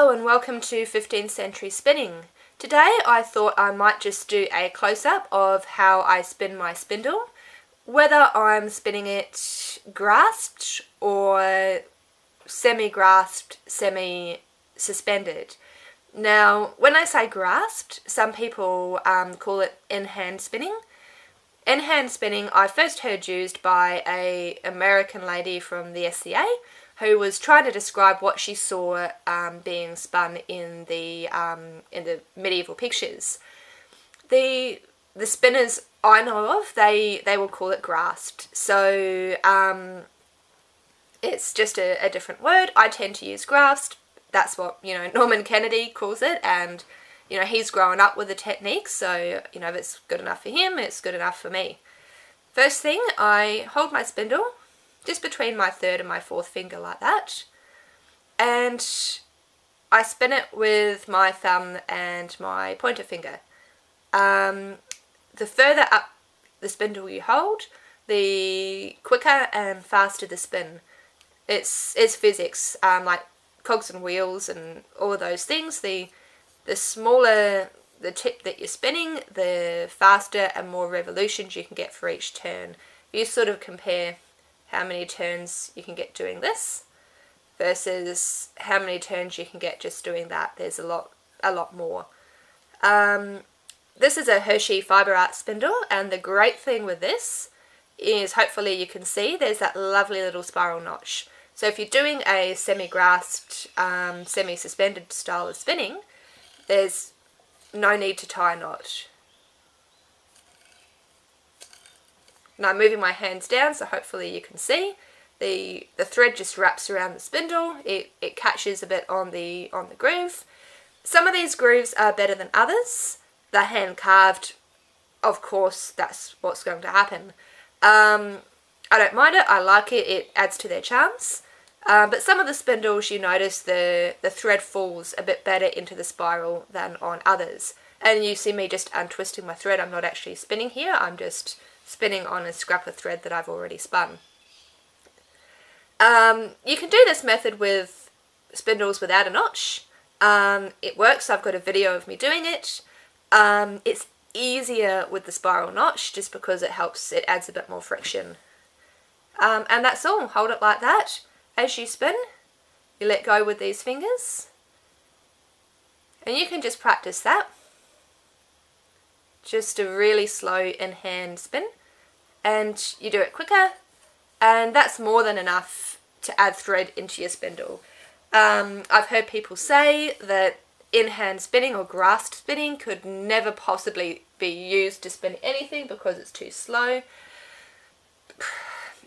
Hello and welcome to 15th Century Spinning. Today I thought I might just do a close-up of how I spin my spindle, whether I'm spinning it grasped or semi-grasped, semi-suspended. Now when I say grasped, some people call it in-hand spinning. In-hand spinning I first heard used by an American lady from the SCA who was trying to describe what she saw being spun in the medieval pictures. The spinners I know of, they will call it grasped. So it's just a different word. I tend to use grasped. That's what, Norman Kennedy calls it, and he's grown up with the technique, so if it's good enough for him, it's good enough for me. First thing, I hold my spindle just between my third and my fourth finger like that, and I spin it with my thumb and my pointer finger. The further up the spindle you hold, the quicker and faster the spin. It's physics, like cogs and wheels and all of those things. The smaller the tip that you're spinning, the faster and more revolutions you can get for each turn. You sort of compare how many turns you can get doing this versus how many turns you can get just doing that. There's a lot more. This is a Hershey Fibre Art spindle, and the great thing with this is, hopefully you can see, there's that lovely little spiral notch. So if you're doing a semi-grasped, semi-suspended style of spinning, there's no need to tie a knot. Now I'm moving my hands down, so hopefully you can see the thread just wraps around the spindle. It catches a bit on the groove. Some of these grooves are better than others. They're hand carved, of course that's what's going to happen. I don't mind it, I like it, it adds to their charms. But some of the spindles, you notice the thread falls a bit better into the spiral than on others. And you see me just untwisting my thread. I'm not actually spinning here, I'm just spinning on a scrap of thread that I've already spun. You can do this method with spindles without a notch. It works, I've got a video of me doing it. It's easier with the spiral notch just because it adds a bit more friction. And that's all, hold it like that. As you spin, you let go with these fingers. And you can just practice that. Just a really slow in-hand spin. And you do it quicker, and that's more than enough to add thread into your spindle. I've heard people say that in-hand spinning or grasped spinning could never possibly be used to spin anything because it's too slow.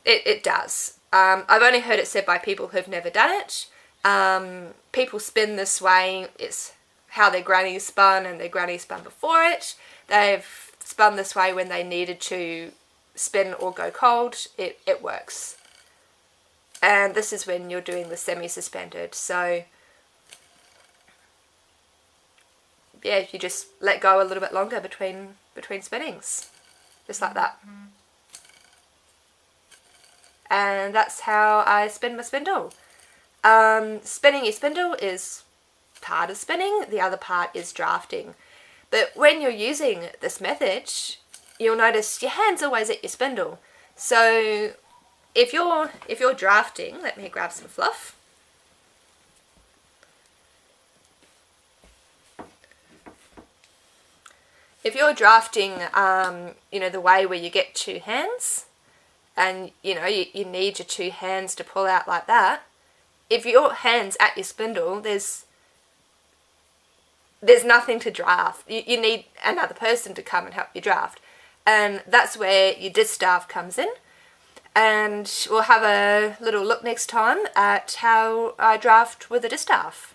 It does. I've only heard it said by people who've never done it. People spin this way, it's how their granny spun, and their granny spun before it. They've spun this way when they needed to spin or go cold. It works. And this is when you're doing the semi-suspended, so yeah, you just let go a little bit longer between spinnings, just like that. And that's how I spin my spindle. Spinning your spindle is part of spinning, the other part is drafting. But when you're using this method, you'll notice your hand's always at your spindle. So if you're drafting, let me grab some fluff. If you're drafting, the way where you get two hands, and you need your two hands to pull out like that. If your hand's at your spindle, there's nothing to draft. You need another person to come and help you draft. And that's where your distaff comes in. And we'll have a little look next time at how I draft with a distaff.